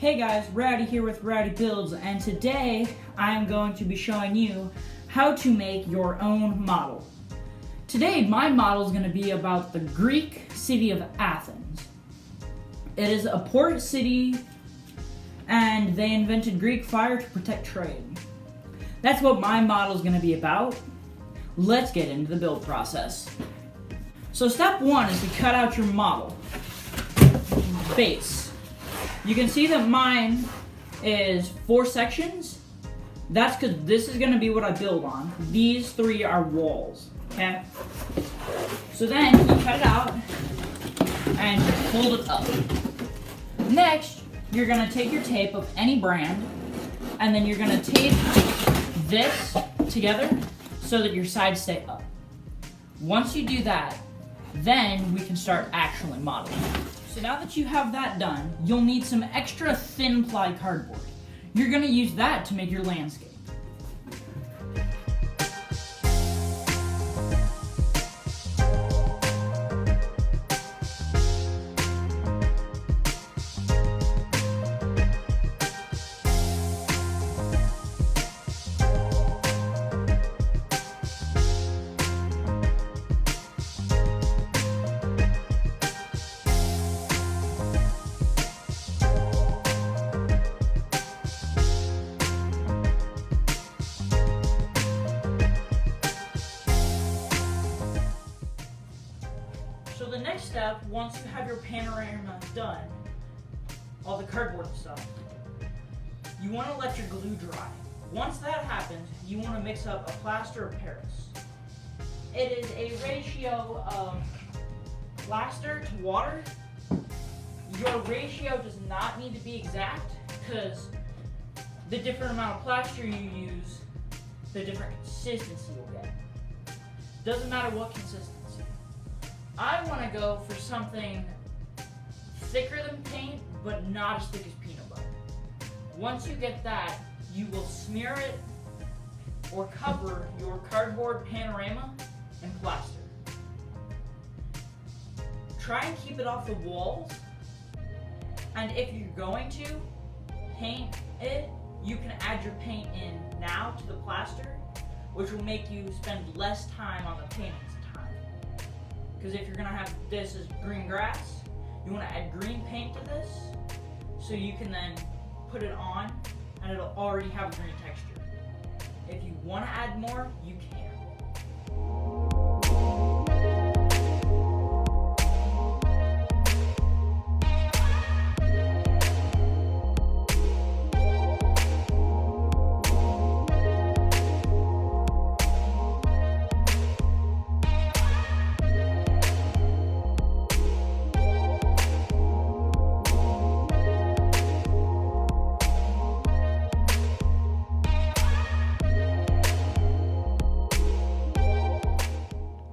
Hey guys, Rowdy here with Rowdy Builds, and today I'm going to be showing you how to make your own model. Today my model is going to be about the Greek city of Athens. It is a port city and they invented Greek fire to protect trade. That's what my model is going to be about. Let's get into the build process. So step one is to cut out your model base. You can see that mine is 4 sections. That's because this is going to be what I build on. These 3 are walls, okay? So then you cut it out and fold it up. Next, you're going to take your tape of any brand and then you're going to tape this together so that your sides stay up. Once you do that, then we can start actually modeling. So now that you have that done, you'll need some extra thin ply cardboard. You're going to use that to make your landscape. So the next step, once you have your panorama done, all the cardboard and stuff, you want to let your glue dry. Once that happens, you want to mix up a plaster of Paris. It is a ratio of plaster to water. Your ratio does not need to be exact because the different amount of plaster you use, the different consistency you'll get. Doesn't matter what consistency. I want to go for something thicker than paint, but not as thick as peanut butter. Once you get that, you will smear it or cover your cardboard panorama in plaster. Try and keep it off the walls, and if you're going to paint it, you can add your paint in now to the plaster, which will make you spend less time on the paintings. Because if you're going to have this as green grass, you want to add green paint to this so you can then put it on and it'll already have a green texture. If you want to add more, you can.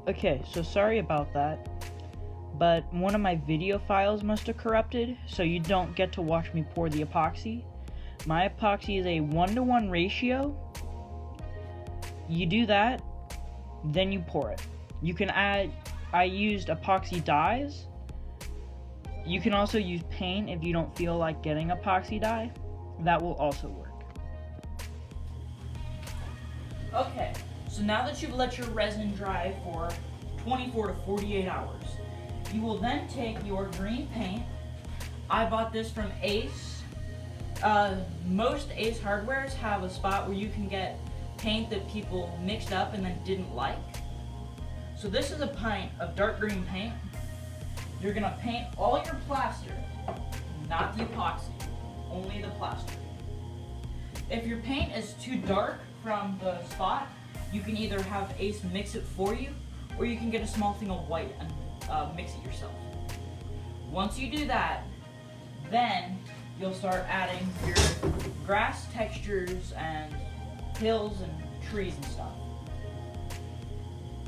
Okay, so sorry about that, but one of my video files must have corrupted, so you don't get to watch me pour the epoxy. My epoxy is a 1-to-1 ratio. You do that, then you pour it. You can add, I used epoxy dyes. You can also use paint if you don't feel like getting epoxy dye. That will also work. Okay. So now that you've let your resin dry for 24 to 48 hours, you will then take your green paint. I bought this from Ace. Most Ace hardwares have a spot where you can get paint that people mixed up and then didn't like. So this is a pint of dark green paint. You're gonna paint all your plaster, not the epoxy, only the plaster. If your paint is too dark from the spot, you can either have Ace mix it for you, or you can get a small thing of white and mix it yourself. Once you do that, then you'll start adding your grass textures and hills and trees and stuff.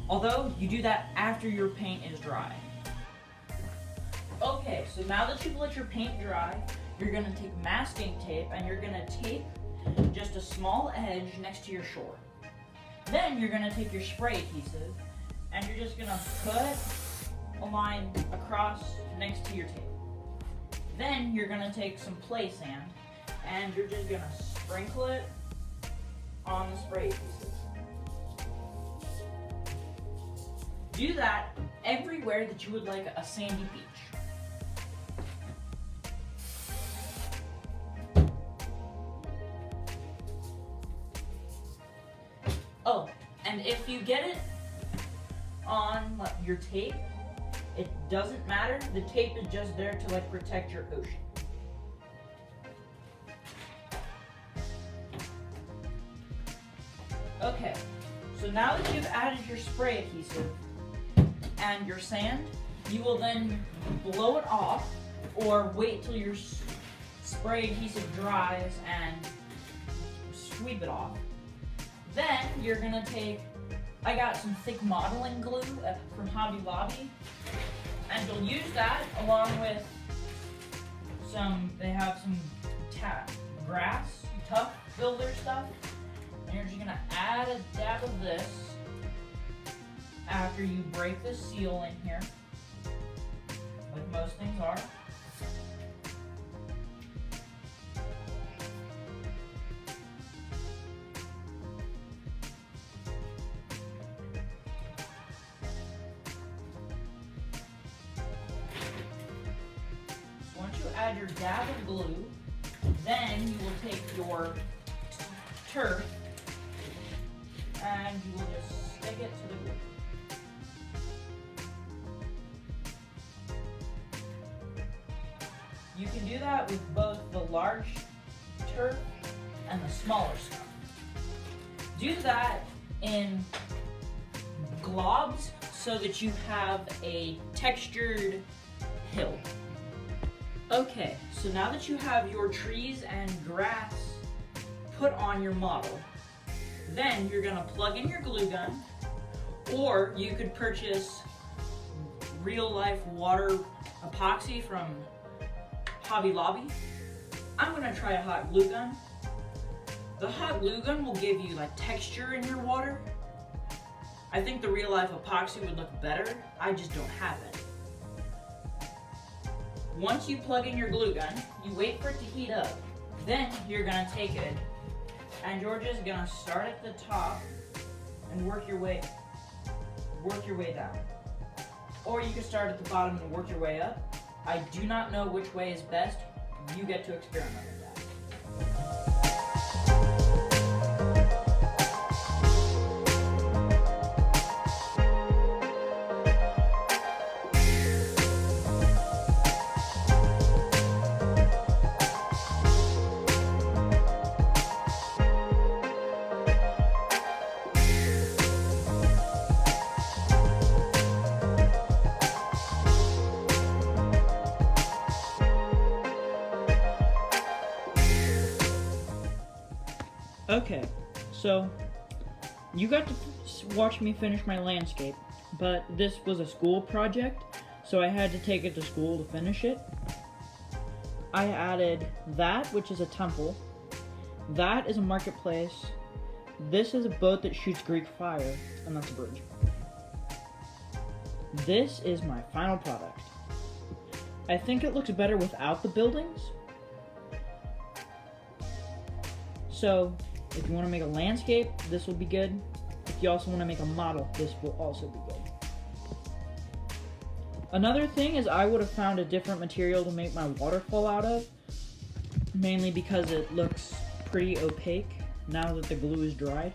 Although, you do that after your paint is dry. Okay, so now that you've let your paint dry, you're going to take masking tape and you're going to tape just a small edge next to your shore. Then you're going to take your spray adhesive and you're just going to put a line across next to your tape. Then you're gonna take some play sand and you're just gonna sprinkle it on the spray adhesive. Do that everywhere that you would like a sandy beach. Oh, and if you get it on your tape, it doesn't matter. The tape is just there to protect your ocean. Okay, so now that you've added your spray adhesive and your sand, you will then blow it off or wait till your spray adhesive dries and sweep it off. Then you're gonna take, I got some thick modeling glue from Hobby Lobby, and you'll use that along with they have some grass, tough builder stuff, and you're just gonna add a dab of this after you break the seal in here, like most things are. Once you add your dab of glue, then you will take your turf and you will just stick it to the glue. You can do that with both the large turf and the smaller stuff. Do that in globs so that you have a textured hill. Okay, so now that you have your trees and grass put on your model, then you're gonna plug in your glue gun, or you could purchase real life water epoxy from Hobby Lobby. I'm gonna try a hot glue gun. The hot glue gun will give you texture in your water. I think the real life epoxy would look better. I just don't have it. Once you plug in your glue gun, you wait for it to heat up. Then you're gonna take it and you're just gonna start at the top and work your way down. Or you can start at the bottom and work your way up. I do not know which way is best. You get to experiment with that. Okay, so you got to watch me finish my landscape, but this was a school project, so I had to take it to school to finish it. I added that, which is a temple. That is a marketplace. This is a boat that shoots Greek fire, and that's a bridge. This is my final product. I think it looks better without the buildings. So, if you want to make a landscape, this will be good. If you also want to make a model, this will also be good. Another thing is I would have found a different material to make my waterfall out of, mainly because it looks pretty opaque now that the glue is dried.